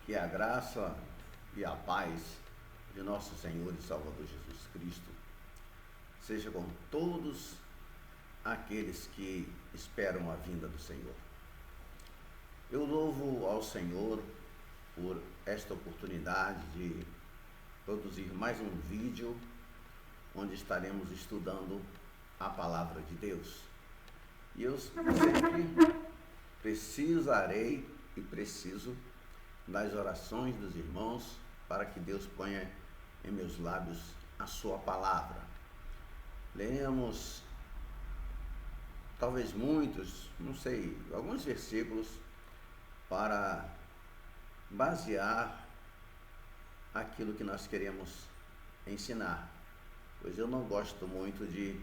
Que a graça e a paz de nosso Senhor e Salvador Jesus Cristo seja com todos aqueles que esperam a vinda do Senhor. Eu louvo ao Senhor por esta oportunidade de produzir mais um vídeo onde estaremos estudando a palavra de Deus. E eu sempre precisarei e preciso das orações dos irmãos para que Deus ponha em meus lábios a sua palavra. Leemos talvez muitos, não sei, alguns versículos para basear aquilo que nós queremos ensinar, pois eu não gosto muito de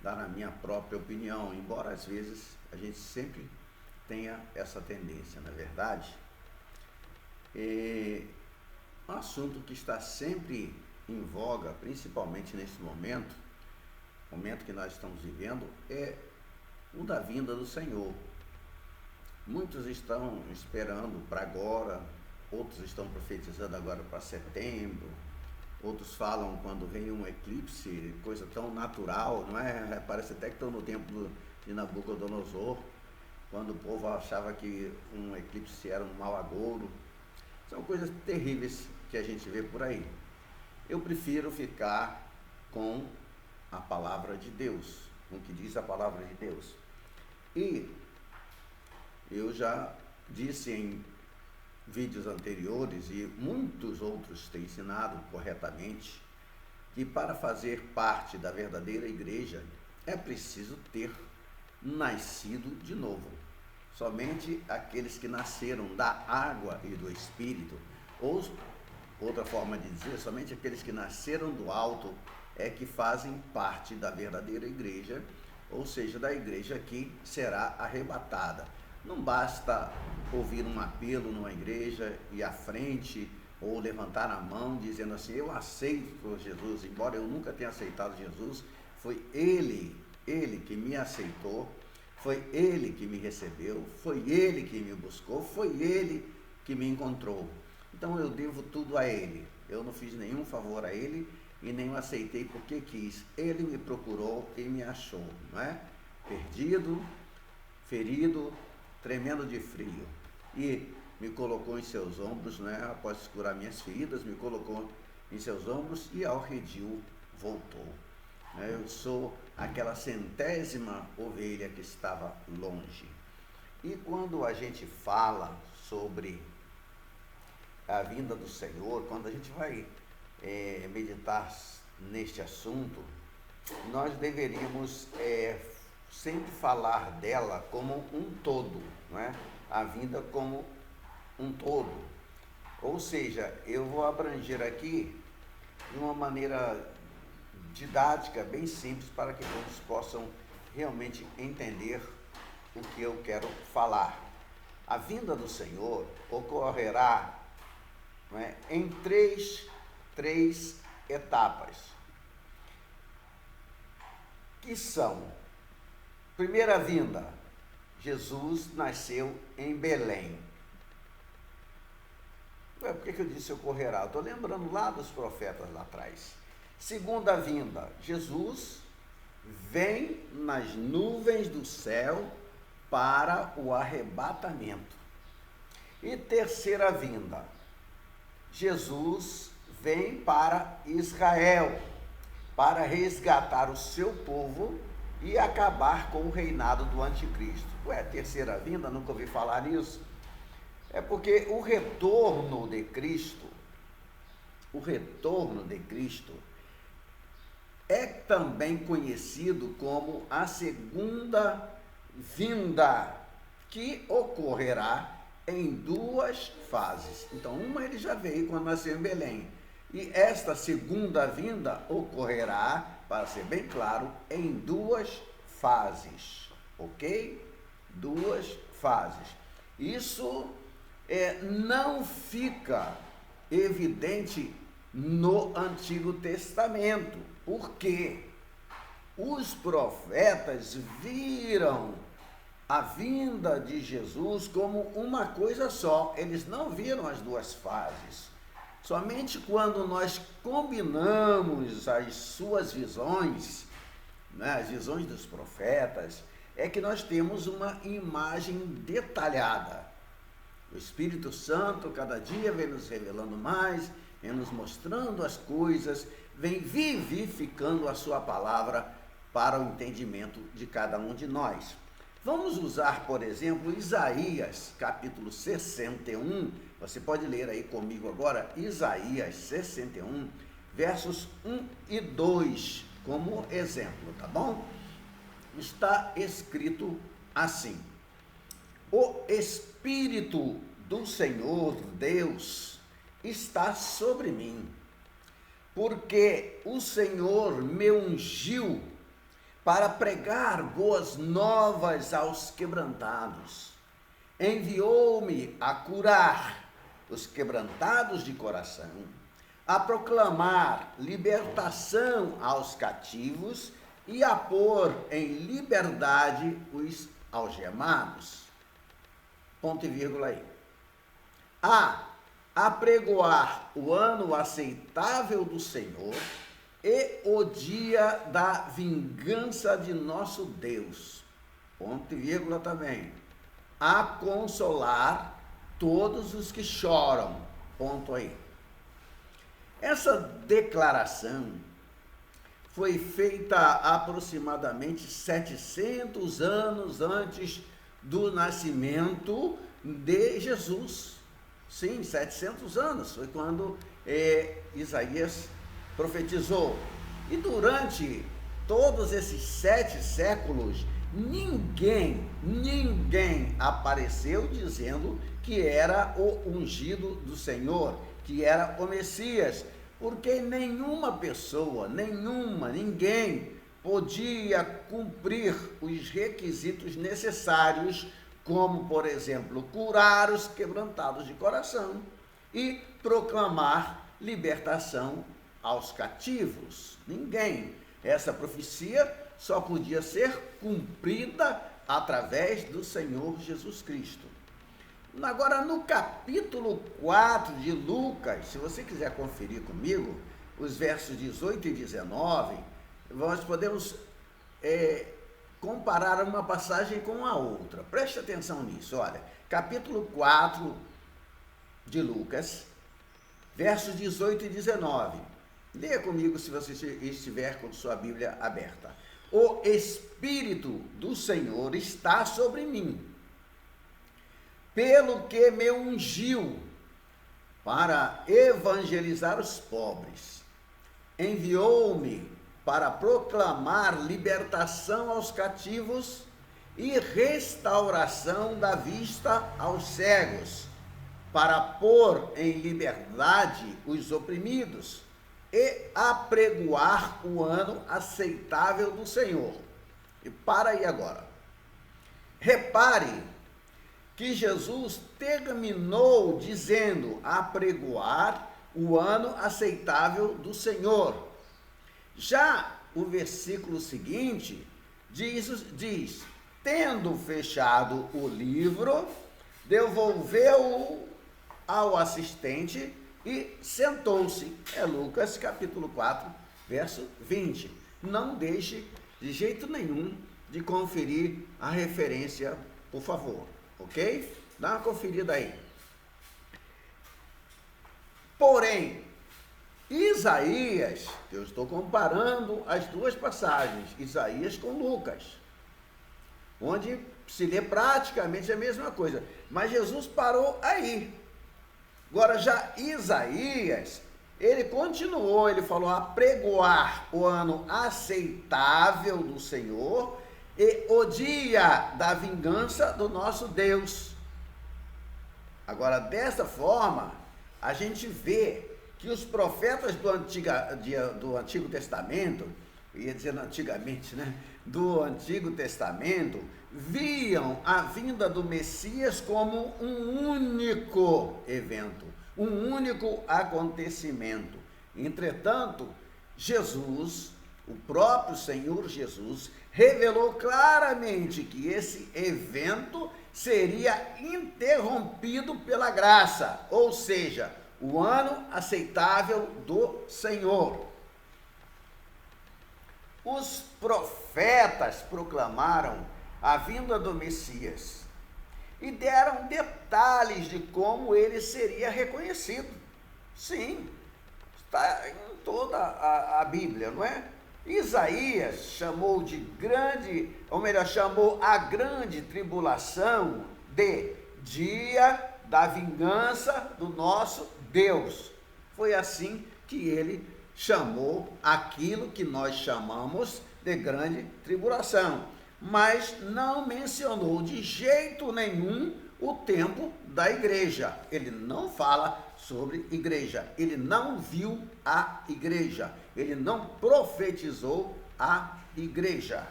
dar a minha própria opinião, embora às vezes a gente sempre tenha essa tendência, não é verdade? Um assunto que está sempre em voga, principalmente nesse momento que nós estamos vivendo, é o da vinda do Senhor. Muitos estão esperando para agora, outros estão profetizando agora para setembro, outros falam quando vem um eclipse, coisa tão natural, não é? Parece até que estão no tempo de Nabucodonosor, quando o povo achava que um eclipse era um mau agouro. São coisas terríveis que a gente vê por aí. Eu prefiro ficar com a palavra de Deus, com o que diz a palavra de Deus. E eu já disse em vídeos anteriores, e muitos outros têm ensinado corretamente, que para fazer parte da verdadeira igreja é preciso ter nascido de novo. Somente aqueles que nasceram da água e do Espírito, ou outra forma de dizer, somente aqueles que nasceram do alto é que fazem parte da verdadeira igreja, ou seja, da igreja que será arrebatada. Não basta ouvir um apelo numa igreja e à frente, ou levantar a mão dizendo assim, eu aceito Jesus, embora eu nunca tenha aceitado Jesus, foi Ele que me aceitou, foi Ele que me recebeu, foi Ele que me buscou, foi Ele que me encontrou. Então eu devo tudo a Ele. Eu não fiz nenhum favor a Ele e nem o aceitei porque quis. Ele me procurou e me achou, não é? Perdido, ferido, tremendo de frio. E me colocou em seus ombros, não é? Após curar minhas feridas, me colocou em seus ombros e ao redil voltou. Eu sou aquela centésima ovelha que estava longe. E quando a gente fala sobre a vinda do Senhor, quando a gente vai meditar neste assunto, nós deveríamos sempre falar dela como um todo, não é? A vinda como um todo. Ou seja, eu vou abranger aqui de uma maneira didática, bem simples, para que todos possam realmente entender o que eu quero falar. A vinda do Senhor ocorrerá, não é, em três etapas, que são: primeira vinda, Jesus nasceu em Belém. Por que eu disse ocorrerá? Estou lembrando lá dos profetas lá atrás. Segunda vinda, Jesus vem nas nuvens do céu para o arrebatamento. E terceira vinda, Jesus vem para Israel, para resgatar o seu povo e acabar com o reinado do anticristo. Terceira vinda? Nunca ouvi falar nisso. É porque o retorno de Cristo é também conhecido como a segunda vinda, que ocorrerá em duas fases. Então, uma ele já veio quando nasceu em Belém, e esta segunda vinda ocorrerá, para ser bem claro, em duas fases, ok? Duas fases. Isso não fica evidente no Antigo Testamento, porque os profetas viram a vinda de Jesus como uma coisa só. Eles não viram as duas fases. Somente quando nós combinamos as suas visões, né, as visões dos profetas, é que nós temos uma imagem detalhada. O Espírito Santo cada dia vem nos revelando mais, vem nos mostrando as coisas, vem vivificando a sua palavra para o entendimento de cada um de nós. Vamos usar, por exemplo, Isaías, capítulo 61. Você pode ler aí comigo agora, Isaías 61, versos 1 e 2, como exemplo, tá bom? Está escrito assim: o Espírito do Senhor Deus está sobre mim, porque o Senhor me ungiu para pregar boas novas aos quebrantados. Enviou-me a curar os quebrantados de coração, a proclamar libertação aos cativos e a pôr em liberdade os algemados. Ponto e vírgula aí. A apregoar o ano aceitável do Senhor e o dia da vingança de nosso Deus. Ponto e vírgula também. A consolar todos os que choram. Ponto aí. Essa declaração foi feita aproximadamente 700 anos antes do nascimento de Jesus. Sim, 700 anos foi quando Isaías profetizou. E durante todos esses 7 séculos, ninguém apareceu dizendo que era o ungido do Senhor, que era o Messias, porque nenhuma pessoa, ninguém podia cumprir os requisitos necessários, como, por exemplo, curar os quebrantados de coração e proclamar libertação aos cativos. Ninguém. Essa profecia só podia ser cumprida através do Senhor Jesus Cristo. Agora, no capítulo 4 de Lucas, se você quiser conferir comigo, os versos 18 e 19, nós podemos comparar uma passagem com a outra. Preste atenção nisso, olha. Capítulo 4 de Lucas, versos 18 e 19. Leia comigo se você estiver com sua Bíblia aberta. O Espírito do Senhor está sobre mim, pelo que me ungiu para evangelizar os pobres. Enviou-me para proclamar libertação aos cativos e restauração da vista aos cegos, para pôr em liberdade os oprimidos e apregoar o ano aceitável do Senhor. E para aí agora. Repare que Jesus terminou dizendo apregoar o ano aceitável do Senhor. Já o versículo seguinte diz: tendo fechado o livro, devolveu-o ao assistente e sentou-se. É Lucas capítulo 4, verso 20. Não deixe de jeito nenhum de conferir a referência, por favor, ok? Dá uma conferida aí. Porém, Isaías, eu estou comparando as duas passagens, Isaías com Lucas, onde se lê praticamente a mesma coisa, mas Jesus parou aí. Agora já Isaías, ele continuou, ele falou apregoar o ano aceitável do Senhor e o dia da vingança do nosso Deus. Agora, dessa forma, a gente vê que os profetas do Antigo Testamento, ia dizer antigamente, né? Do Antigo Testamento, viam a vinda do Messias como um único evento, um único acontecimento. Entretanto, Jesus o próprio Senhor Jesus revelou claramente que esse evento seria interrompido pela graça, ou seja, o ano aceitável do Senhor. Os profetas proclamaram a vinda do Messias e deram detalhes de como ele seria reconhecido. Sim, está em toda a Bíblia, não é? Isaías chamou de grande, ou melhor, chamou a grande tribulação de dia da vingança do nosso Deus. Foi assim que ele chamou aquilo que nós chamamos de grande tribulação, mas não mencionou de jeito nenhum o tempo da igreja. Ele não fala sobre igreja, ele não viu a igreja, ele não profetizou a igreja.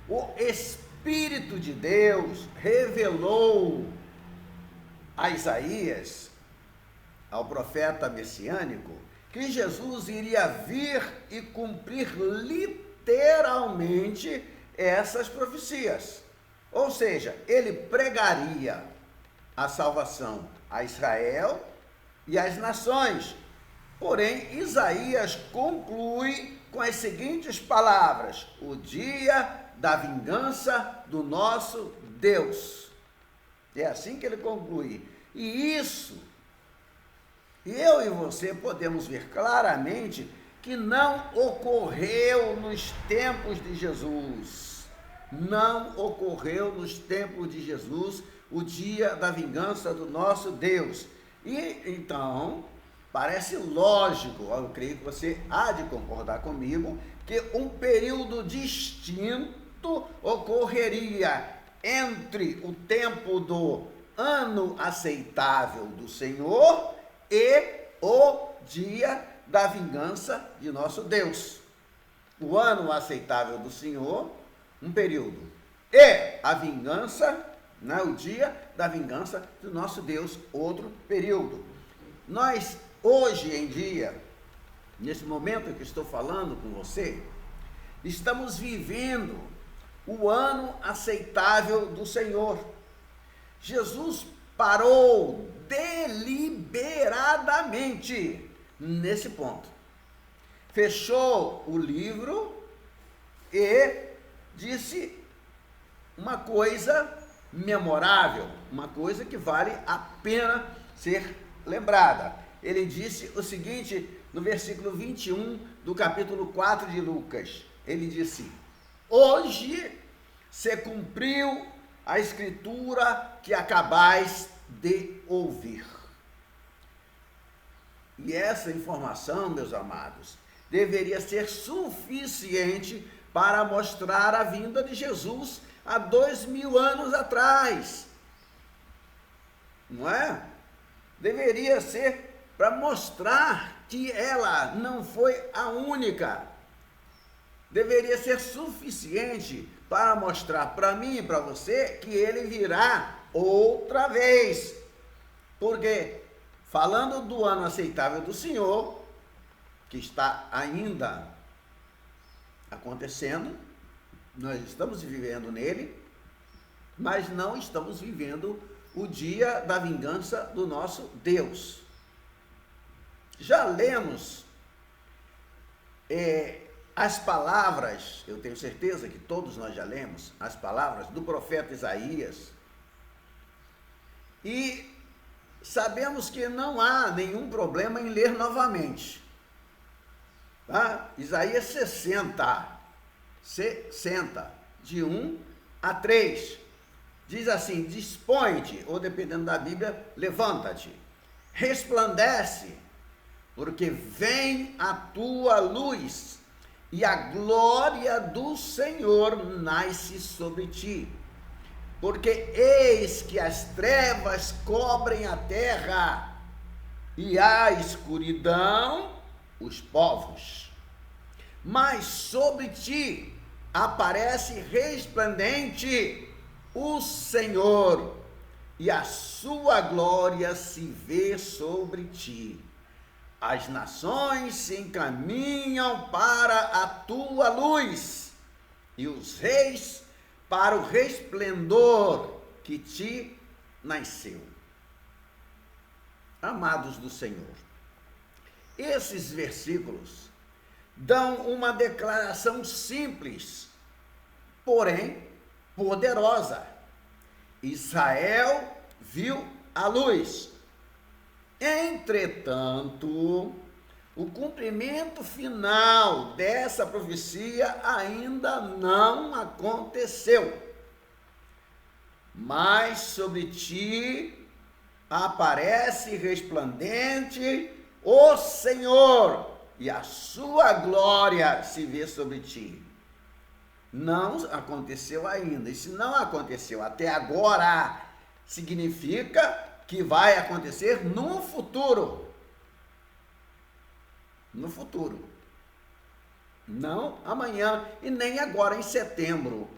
O Espírito de Deus revelou a Isaías, ao profeta messiânico, que Jesus iria vir e cumprir literalmente essas profecias. Ou seja, ele pregaria a salvação a Israel e às nações. Porém, Isaías conclui com as seguintes palavras: o dia da vingança do nosso Deus. É assim que ele conclui. E isso, eu e você podemos ver claramente que não ocorreu nos tempos de Jesus. Não ocorreu nos tempos de Jesus o dia da vingança do nosso Deus. E então, parece lógico, eu creio que você há de concordar comigo, que um período distinto ocorreria entre o tempo do ano aceitável do Senhor e o dia da vingança de nosso Deus. O ano aceitável do Senhor, um período, e a vingança, né, o dia da vingança do nosso Deus, outro período. Nós, hoje em dia, nesse momento que estou falando com você, estamos vivendo o ano aceitável do Senhor. Jesus parou deliberadamente nesse ponto. Fechou o livro e disse uma coisa memorável, uma coisa que vale a pena ser lembrada. Ele disse o seguinte no versículo 21 do capítulo 4 de Lucas. Ele disse: hoje se cumpriu a escritura que acabais de ouvir. E essa informação, meus amados, deveria ser suficiente para mostrar a vinda de Jesus há 2000 anos atrás. Não é? Deveria ser para mostrar que ela não foi a única. Deveria ser suficiente para mostrar para mim e para você que ele virá outra vez. Porque, falando do ano aceitável do Senhor, que está ainda acontecendo, nós estamos vivendo nele, mas não estamos vivendo o dia da vingança do nosso Deus. Já lemos as palavras, eu tenho certeza que todos nós já lemos, as palavras do profeta Isaías, e sabemos que não há nenhum problema em ler novamente. Tá? Isaías 60, de 1 a 3, diz assim: dispõe-te, ou dependendo da Bíblia, levanta-te, resplandece, porque vem a tua luz, e a glória do Senhor nasce sobre ti. Porque eis que as trevas cobrem a terra, e a escuridão os povos. Mas sobre ti aparece resplandente o Senhor, e a sua glória se vê sobre ti. As nações se encaminham para a tua luz, e os reis para o resplendor que te nasceu. Amados do Senhor, esses versículos dão uma declaração simples, porém poderosa. Israel viu a luz. Entretanto, o cumprimento final dessa profecia ainda não aconteceu. Mas sobre ti aparece resplandente o Senhor, e a sua glória se vê sobre ti. Não aconteceu ainda. E se não aconteceu até agora, significa que vai acontecer no futuro. No futuro. Não amanhã e nem agora em setembro,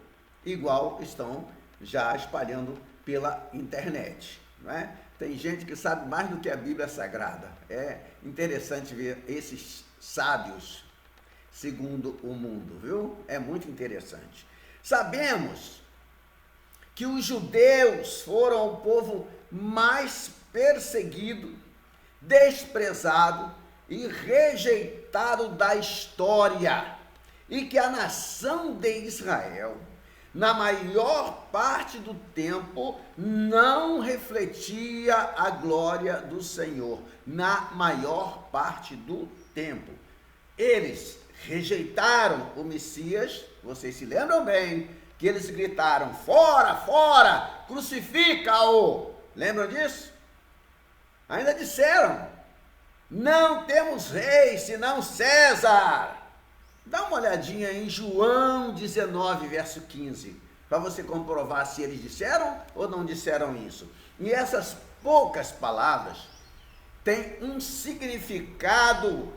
igual estão já espalhando pela internet, não é? Tem gente que sabe mais do que a Bíblia Sagrada. É interessante ver esses sábios segundo o mundo, viu? É muito interessante. Sabemos que os judeus foram o povo mais perseguido, desprezado e rejeitado da história, e que a nação de Israel, na maior parte do tempo, não refletia a glória do Senhor, na maior parte do tempo. Eles rejeitaram o Messias, vocês se lembram bem, que eles gritaram, fora, fora, crucifica-o. Lembram disso? Ainda disseram, não temos rei senão César. Dá uma olhadinha em João 19, verso 15, para você comprovar se eles disseram ou não disseram isso. E essas poucas palavras têm um significado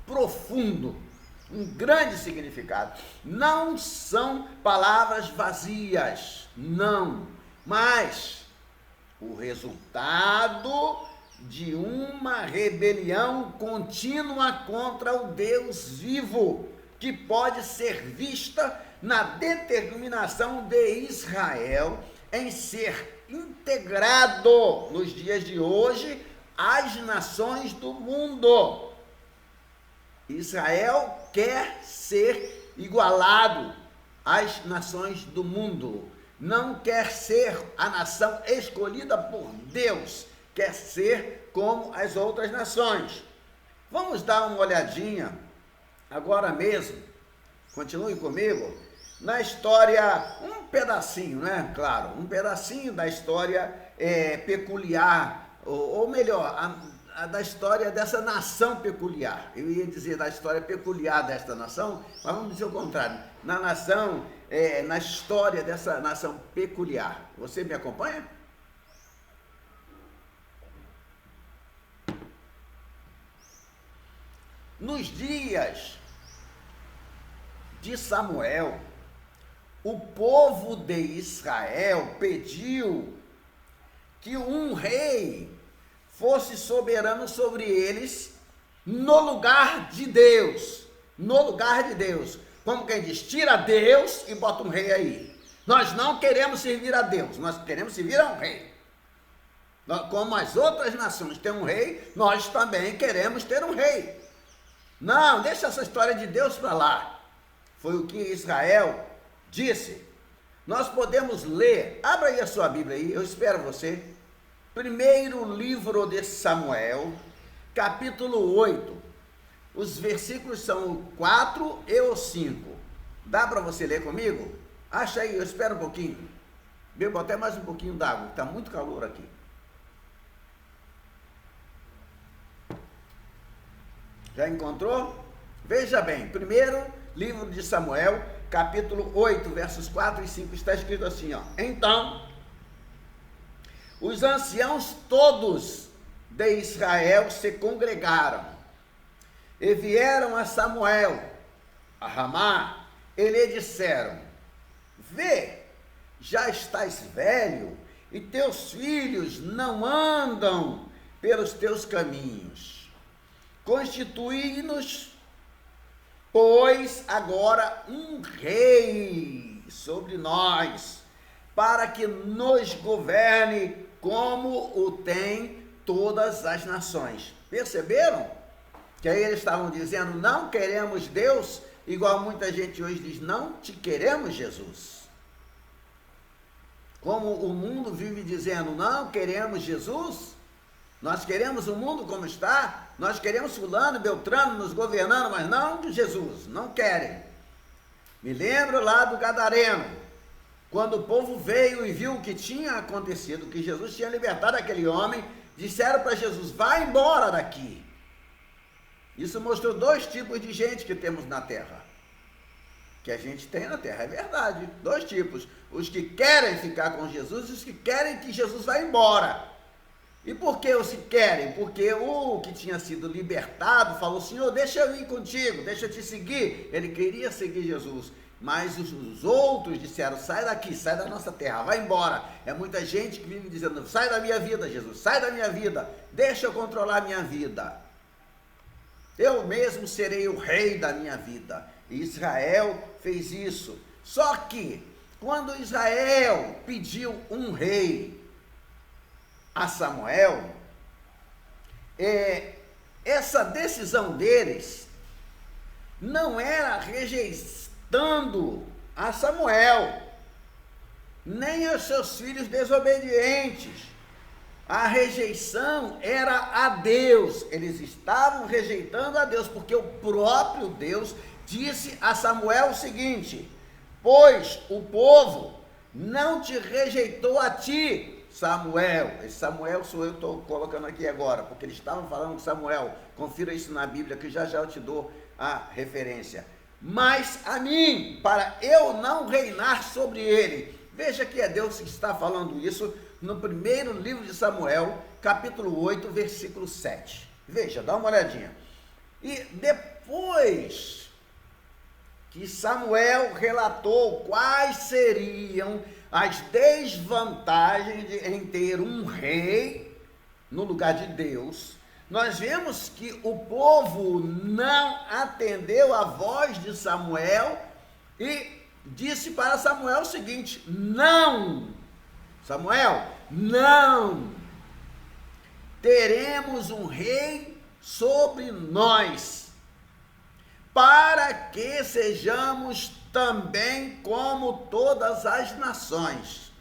profundo, um grande significado. Não são palavras vazias, não, mas o resultado de uma rebelião contínua contra o Deus vivo, que pode ser vista na determinação de Israel em ser integrado nos dias de hoje às nações do mundo. Israel quer ser igualado às nações do mundo, não quer ser a nação escolhida por Deus, quer ser como as outras nações. Vamos dar uma olhadinha agora mesmo, continue comigo, na história, um pedacinho, né? Claro, um pedacinho da história peculiar, ou melhor, da história dessa nação peculiar. Eu ia dizer da história peculiar desta nação, mas vamos dizer o contrário, na história dessa nação peculiar. Você me acompanha? Nos dias de Samuel, o povo de Israel pediu que um rei fosse soberano sobre eles no lugar de Deus. No lugar de Deus. Como quem diz, tira Deus e bota um rei aí. Nós não queremos servir a Deus, nós queremos servir a um rei. Como as outras nações têm um rei, nós também queremos ter um rei. Não, deixa essa história de Deus para lá. Foi o que Israel disse. Nós podemos ler, abra aí a sua Bíblia aí, eu espero você. Primeiro livro de Samuel, capítulo 8. Os versículos são o 4 e o 5. Dá para você ler comigo? Acha aí, eu espero um pouquinho. Bebo até mais um pouquinho d'água, está muito calor aqui. Já encontrou? Veja bem, primeiro livro de Samuel, capítulo 8, versos 4 e 5, está escrito assim, ó. Então, os anciãos todos de Israel se congregaram e vieram a Samuel, a Ramá, e lhe disseram, vê, já estás velho e teus filhos não andam pelos teus caminhos. constituí-nos, pois, agora um rei sobre nós, para que nos governe como o tem todas as nações. Perceberam? Que aí eles estavam dizendo, não queremos Deus, igual muita gente hoje diz, não te queremos, Jesus. Como o mundo vive dizendo, não queremos Jesus, nós queremos o mundo como está, nós queremos fulano, beltrano nos governando, mas não Jesus, não querem. Me lembro lá do Gadareno, quando o povo veio e viu o que tinha acontecido, que Jesus tinha libertado aquele homem, disseram para Jesus, vai embora daqui. Isso mostrou dois tipos de gente que temos na terra. Que a gente tem na terra, é verdade. Dois tipos. Os que querem ficar com Jesus e os que querem que Jesus vá embora. E por que os que querem? Porque o que tinha sido libertado falou, Senhor, deixa eu ir contigo, deixa eu te seguir. Ele queria seguir Jesus. Mas os outros disseram, sai daqui, sai da nossa terra, vai embora. É muita gente que vive dizendo, sai da minha vida, Jesus, sai da minha vida, deixa eu controlar a minha vida. Eu mesmo serei o rei da minha vida. E Israel fez isso. Só que, quando Israel pediu um rei a Samuel, essa decisão deles não era rejeitando a Samuel, nem aos seus filhos desobedientes. A rejeição era a Deus. Eles estavam rejeitando a Deus, porque o próprio Deus disse a Samuel o seguinte, pois o povo não te rejeitou a ti, Samuel. Esse Samuel sou eu, estou colocando aqui agora, porque eles estavam falando de Samuel. Confira isso na Bíblia, que já eu te dou a referência. Mas a mim, para eu não reinar sobre ele. Veja que é Deus que está falando isso no primeiro livro de Samuel, capítulo 8, versículo 7. Veja, dá uma olhadinha. E depois que Samuel relatou quais seriam as desvantagens em ter um rei no lugar de Deus, nós vemos que o povo não atendeu a voz de Samuel e disse para Samuel o seguinte, não, Samuel, não teremos um rei sobre nós, para que sejamos também como todas as nações.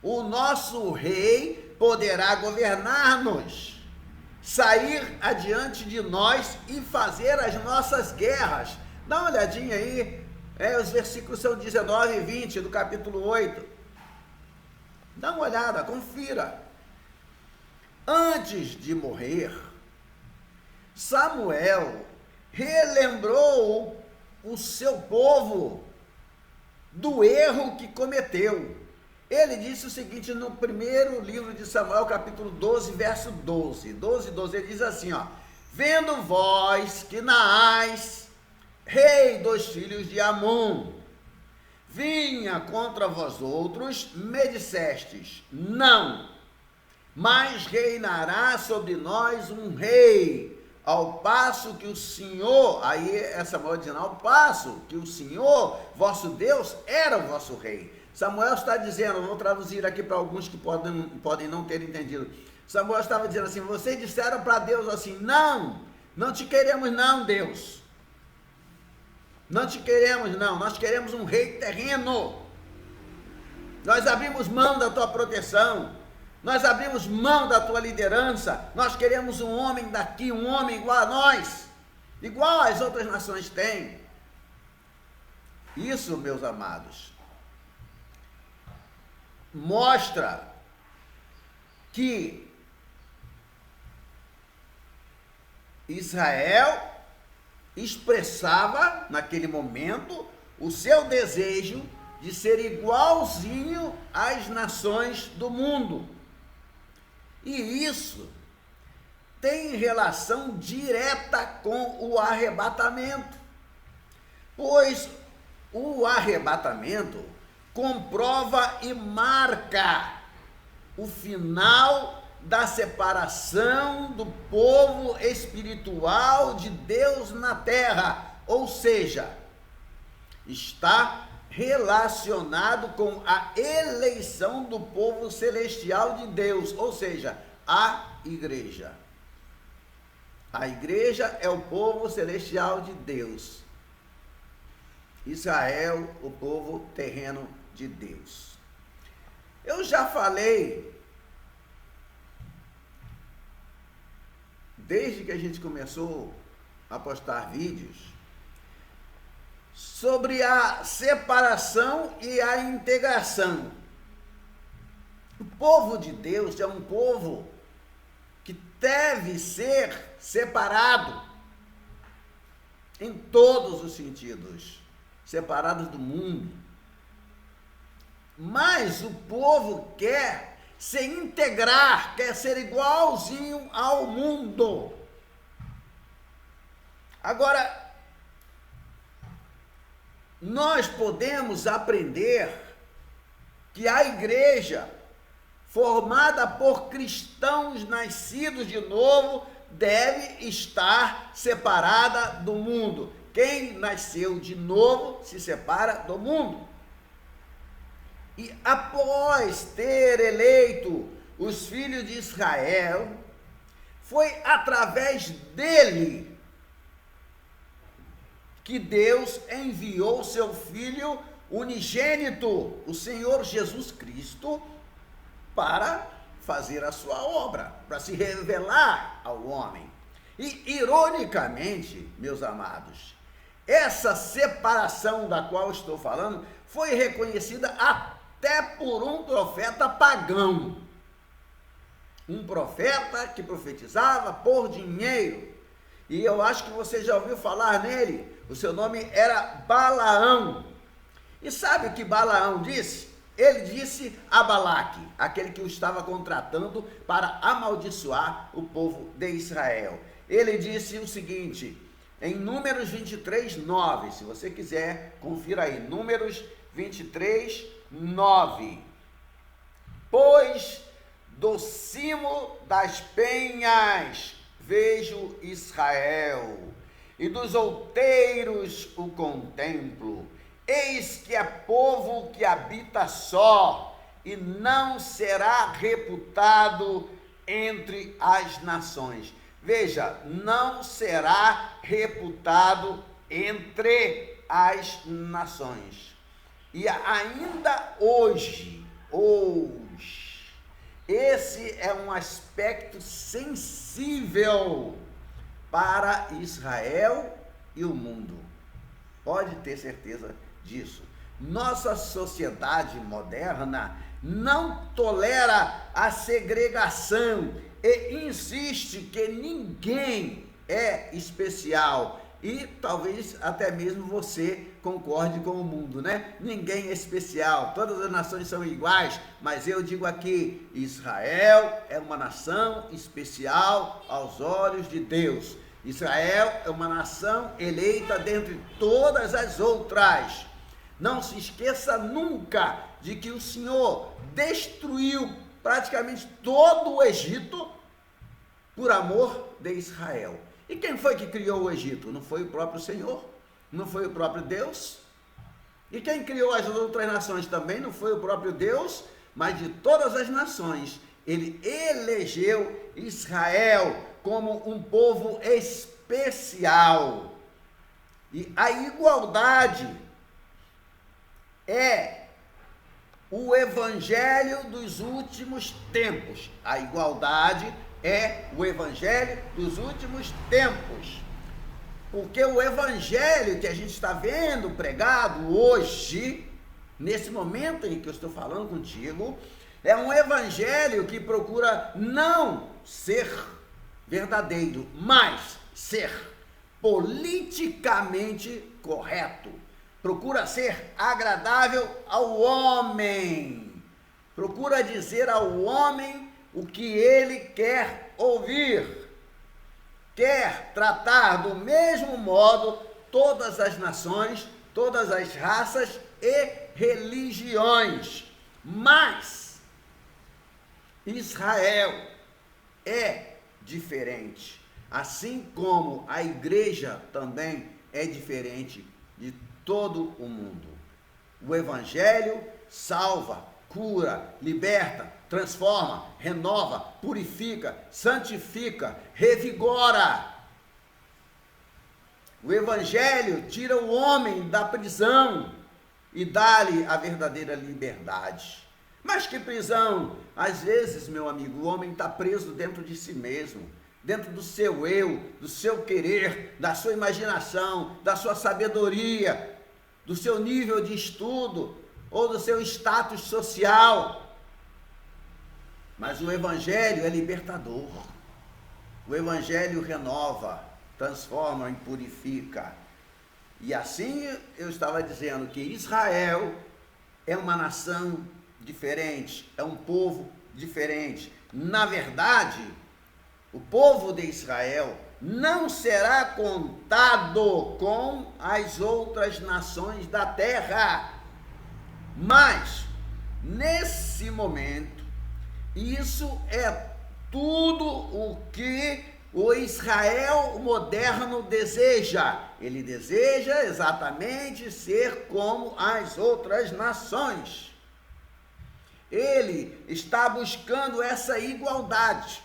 O nosso rei poderá governar-nos, sair adiante de nós e fazer as nossas guerras. Dá uma olhadinha aí, os versículos são 19 e 20 do capítulo 8. Dá uma olhada, confira. Antes de morrer, Samuel relembrou o seu povo do erro que cometeu. Ele disse o seguinte no primeiro livro de Samuel, capítulo 12, verso 12. 12, ele diz assim, ó. Vendo vós que Naás, rei dos filhos de Amon, vinha contra vós outros, me dissestes, não, mas reinará sobre nós um rei, ao passo que o Senhor, aí Samuel dizendo, ao passo que o Senhor, vosso Deus, era o vosso rei. Samuel está dizendo, vou traduzir aqui para alguns que podem não ter entendido. Samuel estava dizendo assim, vocês disseram para Deus assim, não te queremos não, Deus. Não te queremos não, nós queremos um rei terreno. Nós abrimos mão da tua proteção, nós abrimos mão da tua liderança, nós queremos um homem daqui, um homem igual a nós, igual as outras nações têm. Isso, meus amados, mostra que Israel expressava, naquele momento, o seu desejo de ser igualzinho às nações do mundo. E isso tem relação direta com o arrebatamento, pois o arrebatamento comprova e marca o final da separação do povo espiritual de Deus na terra, ou seja, está relacionado com a eleição do povo celestial de Deus, ou seja, a igreja. A igreja é o povo celestial de Deus. Israel, o povo terreno de Deus. Eu já falei, desde que a gente começou a postar vídeos, sobre a separação e a integração. O povo de Deus é um povo que deve ser separado em todos os sentidos, separados do mundo. Mas o povo quer se integrar, quer ser igualzinho ao mundo. Agora, nós podemos aprender que a igreja, formada por cristãos nascidos de novo, deve estar separada do mundo. Quem nasceu de novo se separa do mundo. E após ter eleito os filhos de Israel, foi através dele que Deus enviou seu Filho unigênito, o Senhor Jesus Cristo, para fazer a sua obra, para se revelar ao homem. E, ironicamente, meus amados, essa separação da qual estou falando foi reconhecida até por um profeta pagão. Um profeta que profetizava por dinheiro. E eu acho que você já ouviu falar nele. O seu nome era Balaão. E sabe o que Balaão disse? Ele disse a Balaque, aquele que o estava contratando para amaldiçoar o povo de Israel. Ele disse o seguinte, em Números 23, 9, se você quiser, confira aí, Números 23, 9. Pois do cimo das penhas vejo Israel, e dos outeiros o contemplo. Eis que é povo que habita só, e não será reputado entre as nações. Veja, não será reputado entre as nações. E ainda hoje, esse é um aspecto sensível para Israel e o mundo. Pode ter certeza disso. Nossa sociedade moderna não tolera a segregação e insiste que ninguém é especial. E talvez até mesmo você concorde com o mundo, né? Ninguém é especial, todas as nações são iguais, mas eu digo aqui, Israel é uma nação especial aos olhos de Deus. Israel é uma nação eleita dentre todas as outras. Não se esqueça nunca de que o Senhor destruiu praticamente todo o Egito por amor de Israel. E quem foi que criou o Egito? Não foi o próprio Senhor? Não foi o próprio Deus? E quem criou as outras nações também? Não foi o próprio Deus? Mas de todas as nações, ele elegeu Israel como um povo especial. E a igualdade é o evangelho dos últimos tempos. A igualdade é o evangelho dos últimos tempos. Porque o evangelho que a gente está vendo pregado hoje, nesse momento em que eu estou falando contigo, é um evangelho que procura não ser verdadeiro, mas ser politicamente correto. Procura ser agradável ao homem. Procura dizer ao homem o que ele quer ouvir. Quer tratar do mesmo modo todas as nações, todas as raças e religiões. Mas Israel é diferente, assim como a igreja também é diferente de todo o mundo. O Evangelho salva, cura, liberta, transforma, renova, purifica, santifica, revigora. O Evangelho tira o homem da prisão e dá-lhe a verdadeira liberdade. Mas que prisão? Às vezes, meu amigo, o homem está preso dentro de si mesmo, dentro do seu eu, do seu querer, da sua imaginação, da sua sabedoria, do seu nível de estudo ou do seu status social. Mas o Evangelho é libertador. O Evangelho renova, transforma e purifica. E assim eu estava dizendo que Israel é uma nação diferente, é um povo diferente. Na verdade, o povo de Israel não será contado com as outras nações da terra. Mas, nesse momento, isso é tudo o que o Israel moderno deseja. Ele deseja exatamente ser como as outras nações. Ele está buscando essa igualdade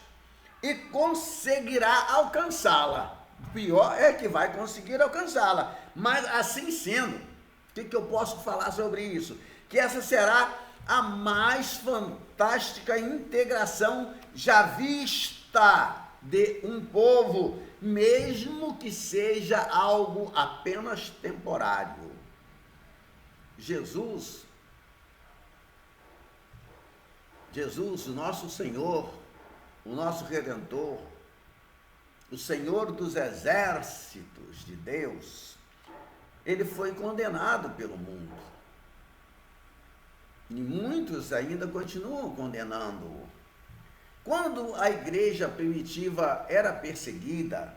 e conseguirá alcançá-la. O pior é que vai conseguir alcançá-la. Mas assim sendo, o que eu posso falar sobre isso? Que essa será a mais fantástica integração já vista de um povo, mesmo que seja algo apenas temporário. Jesus, o nosso Senhor, o nosso Redentor, o Senhor dos exércitos de Deus, ele foi condenado pelo mundo. E muitos ainda continuam condenando-o. Quando a igreja primitiva era perseguida,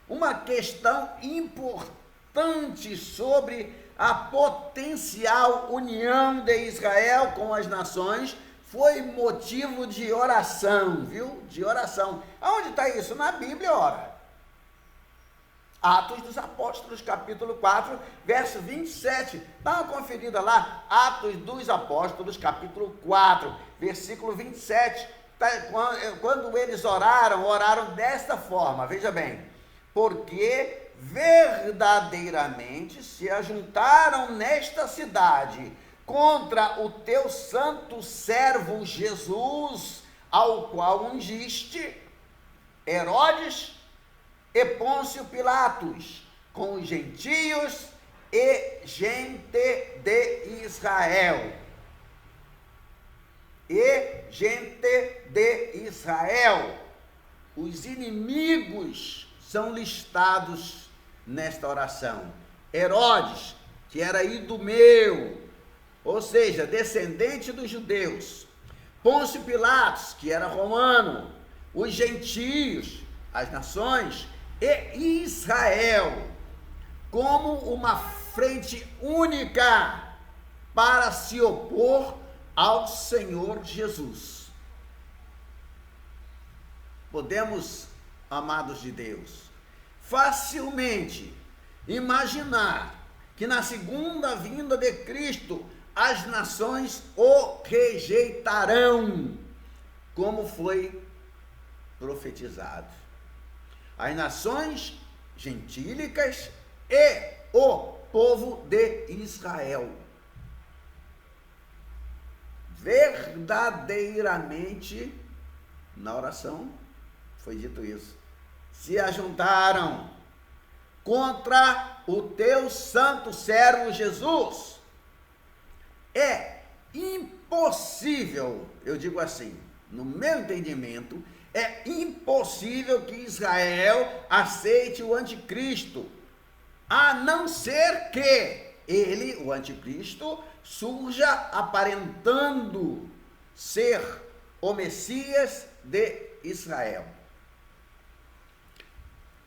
uma questão importante sobre a potencial união de Israel com as nações foi motivo de oração, viu? De oração. Aonde está isso? Na Bíblia, ora. Atos dos Apóstolos, capítulo 4, verso 27. Dá uma conferida lá. Atos dos Apóstolos, capítulo 4, versículo 27. Quando eles oraram desta forma, veja bem, porque verdadeiramente se ajuntaram nesta cidade contra o teu santo servo Jesus, ao qual ungiste Herodes e Pôncio Pilatos, com os gentios e gente de Israel. E gente de Israel. Os inimigos são listados nesta oração. Herodes, que era idumeu, ou seja, descendente dos judeus. Pôncio Pilatos, que era romano. Os gentios, as nações, e Israel, como uma frente única para se opor ao Senhor Jesus. Podemos, amados de Deus, facilmente imaginar que na segunda vinda de Cristo as nações o rejeitarão, como foi profetizado. As nações gentílicas e o povo de Israel. Verdadeiramente, na oração foi dito isso, se ajuntaram contra o teu santo servo Jesus. É impossível, eu digo assim, no meu entendimento, é impossível que Israel aceite o anticristo, a não ser que ele, o anticristo, surja aparentando ser o Messias de Israel.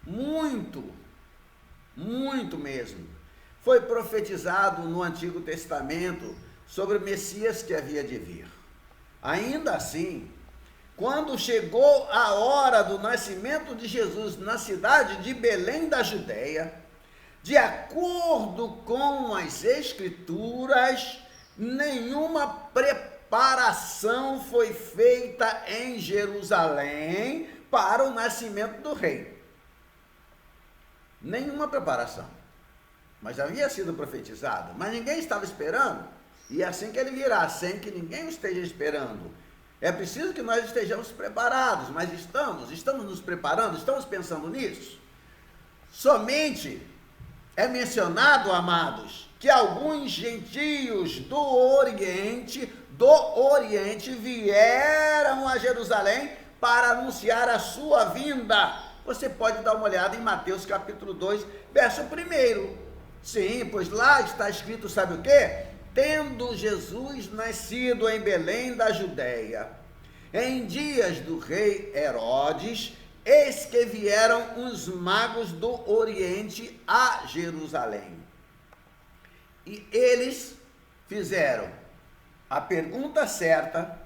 Muito mesmo, foi profetizado no Antigo Testamento sobre o Messias que havia de vir. Ainda assim, quando chegou a hora do nascimento de Jesus na cidade de Belém da Judéia, de acordo com as Escrituras, nenhuma preparação foi feita em Jerusalém para o nascimento do rei. Nenhuma preparação. Mas havia sido profetizado, mas ninguém estava esperando. E é assim que ele virá, sem que ninguém o esteja esperando. É preciso que nós estejamos preparados, mas estamos nos preparando, estamos pensando nisso. Somente é mencionado, amados, que alguns gentios do Oriente vieram a Jerusalém para anunciar a sua vinda. Você pode dar uma olhada em Mateus capítulo 2, verso 1. Sim, pois lá está escrito, sabe o quê? Tendo Jesus nascido em Belém da Judéia, em dias do rei Herodes, eis que vieram os magos do Oriente a Jerusalém. E eles fizeram a pergunta certa,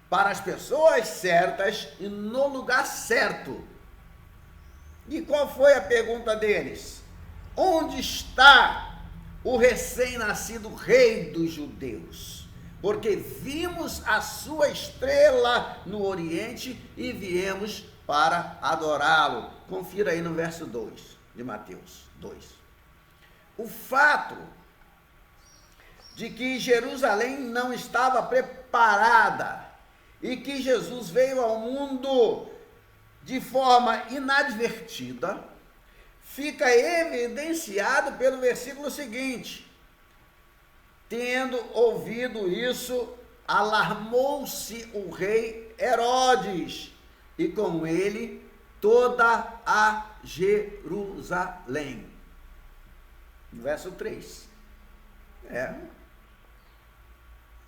para as pessoas certas e no lugar certo. E qual foi a pergunta deles? Onde está o recém-nascido rei dos judeus? Porque vimos a sua estrela no Oriente e viemos para adorá-lo. Confira aí no verso 2 de Mateus 2. O fato de que Jerusalém não estava preparada e que Jesus veio ao mundo de forma inadvertida, fica evidenciado pelo versículo seguinte. Tendo ouvido isso, alarmou-se o rei Herodes, e com ele toda a Jerusalém. Verso 3.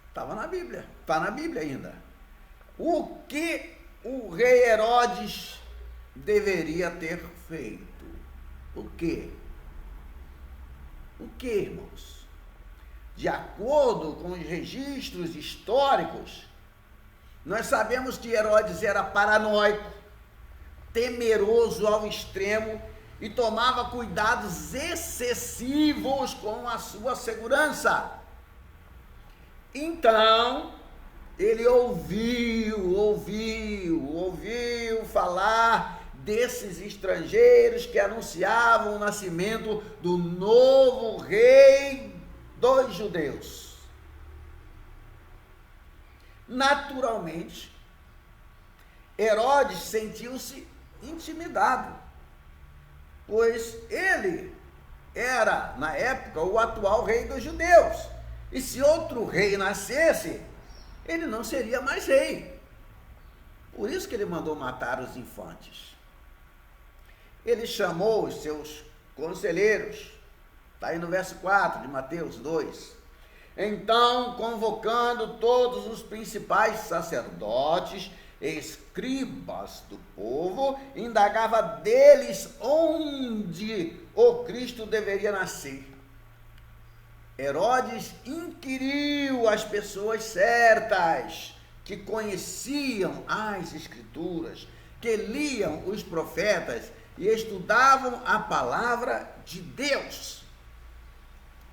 Estava na Bíblia, está na Bíblia ainda. O que o rei Herodes deveria ter feito? O quê? O que, irmãos? De acordo com os registros históricos, nós sabemos que Herodes era paranoico, temeroso ao extremo e tomava cuidados excessivos com a sua segurança. Então, ele ouviu falar desses estrangeiros que anunciavam o nascimento do novo rei dos judeus. Naturalmente, Herodes sentiu-se intimidado, pois ele era, na época, o atual rei dos judeus. E se outro rei nascesse, ele não seria mais rei. Por isso que ele mandou matar os infantes. Ele chamou os seus conselheiros, está aí no verso 4 de Mateus 2. Então, convocando todos os principais sacerdotes, escribas do povo, indagava deles onde o Cristo deveria nascer. Herodes inquiriu as pessoas certas, que conheciam as Escrituras, que liam os profetas e estudavam a palavra de Deus.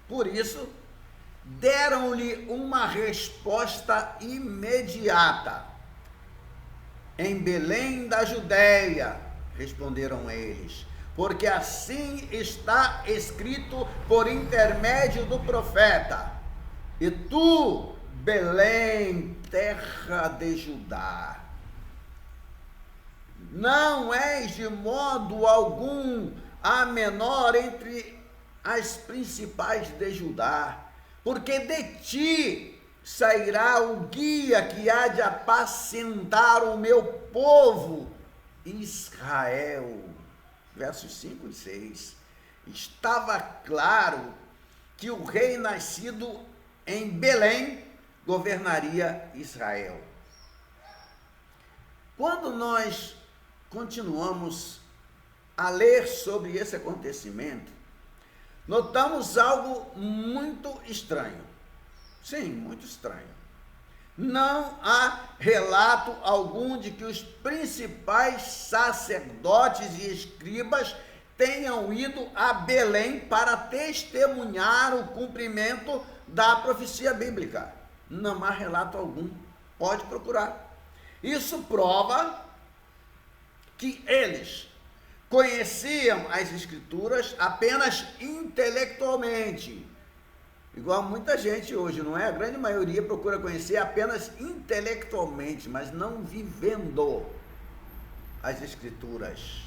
Por isso, deram-lhe uma resposta imediata. Em Belém da Judéia, responderam eles, porque assim está escrito por intermédio do profeta. E tu, Belém, terra de Judá, não és de modo algum a menor entre as principais de Judá, porque de ti sairá o guia que há de apacentar o meu povo, Israel. Versos 5 e 6. Estava claro que o rei nascido em Belém governaria Israel. Quando nós continuamos a ler sobre esse acontecimento, notamos algo muito estranho. Sim, muito estranho. Não há relato algum de que os principais sacerdotes e escribas tenham ido a Belém para testemunhar o cumprimento da profecia bíblica. Não há relato algum. Pode procurar. Isso prova que eles conheciam as Escrituras apenas intelectualmente. Igual muita gente hoje, não é? A grande maioria procura conhecer apenas intelectualmente, mas não vivendo as Escrituras.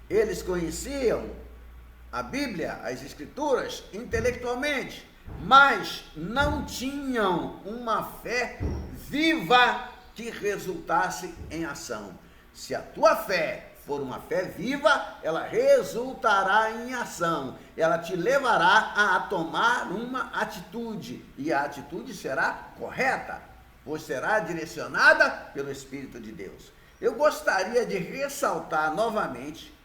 Eles conheciam a Bíblia, as Escrituras, intelectualmente, mas não tinham uma fé viva que resultasse em ação. Se a tua fé for uma fé viva, ela resultará em ação. Ela te levará a tomar uma atitude, e a atitude será correta, pois será direcionada pelo Espírito de Deus. Eu gostaria de ressaltar novamente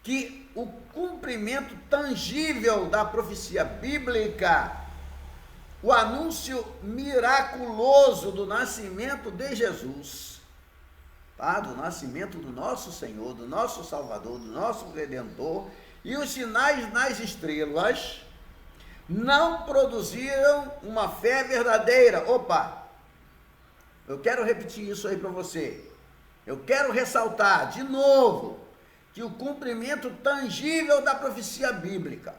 que o cumprimento tangível da profecia bíblica, o anúncio miraculoso do nascimento de Jesus, tá? Do nascimento do nosso Senhor, do nosso Salvador, do nosso Redentor, e os sinais nas estrelas não produziram uma fé verdadeira. Opa, eu quero repetir isso aí para você. Eu quero ressaltar de novo que o cumprimento tangível da profecia bíblica,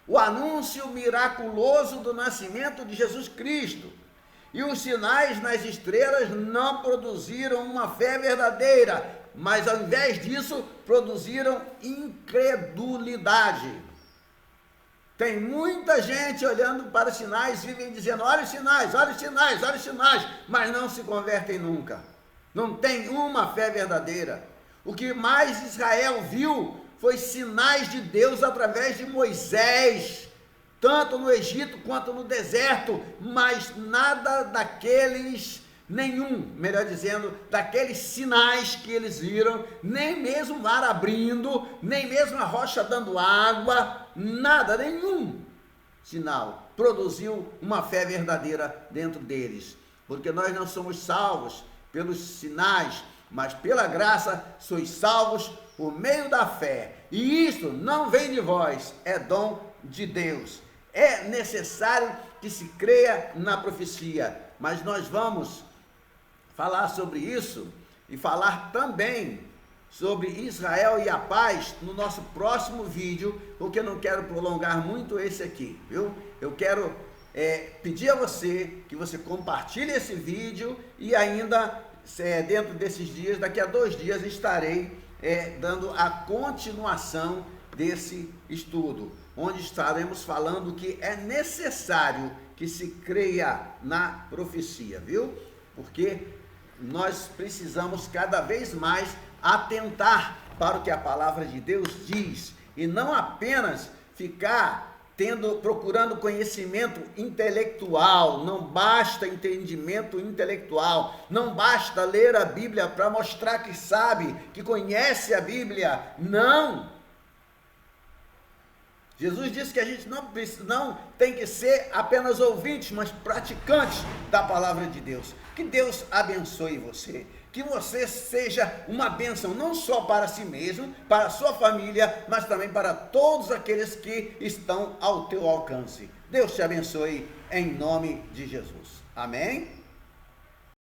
o anúncio miraculoso do nascimento de Jesus Cristo e os sinais nas estrelas não produziram uma fé verdadeira, mas ao invés disso produziram incredulidade. Tem muita gente olhando para os sinais, vivem dizendo: olha os sinais, olha os sinais, olha os sinais, mas não se convertem nunca. Não tem uma fé verdadeira. O que mais Israel viu foi sinais de Deus através de Moisés, tanto no Egito quanto no deserto, mas nada daqueles, melhor dizendo, daqueles sinais que eles viram, nem mesmo o mar abrindo, nem mesmo a rocha dando água, nada, nenhum sinal produziu uma fé verdadeira dentro deles, porque nós não somos salvos pelos sinais, mas pela graça sois salvos por meio da fé, e isso não vem de vós, é dom de Deus. É necessário que se creia na profecia, mas nós vamos falar sobre isso e falar também sobre Israel e a paz no nosso próximo vídeo, porque eu não quero prolongar muito esse aqui, viu? Eu quero pedir a você que você compartilhe esse vídeo, e ainda dentro desses dias, daqui a 2 dias, estarei dando a continuação desse estudo, onde estaremos falando que é necessário que se creia na profecia, viu? Porque nós precisamos cada vez mais atentar para o que a palavra de Deus diz, e não apenas ficar procurando conhecimento intelectual. Não basta entendimento intelectual, não basta ler a Bíblia para mostrar que sabe, que conhece a Bíblia. Não! Jesus disse que a gente não tem que ser apenas ouvintes, mas praticantes da palavra de Deus. Que Deus abençoe você, que você seja uma bênção, não só para si mesmo, para a sua família, mas também para todos aqueles que estão ao teu alcance. Deus te abençoe em nome de Jesus. Amém?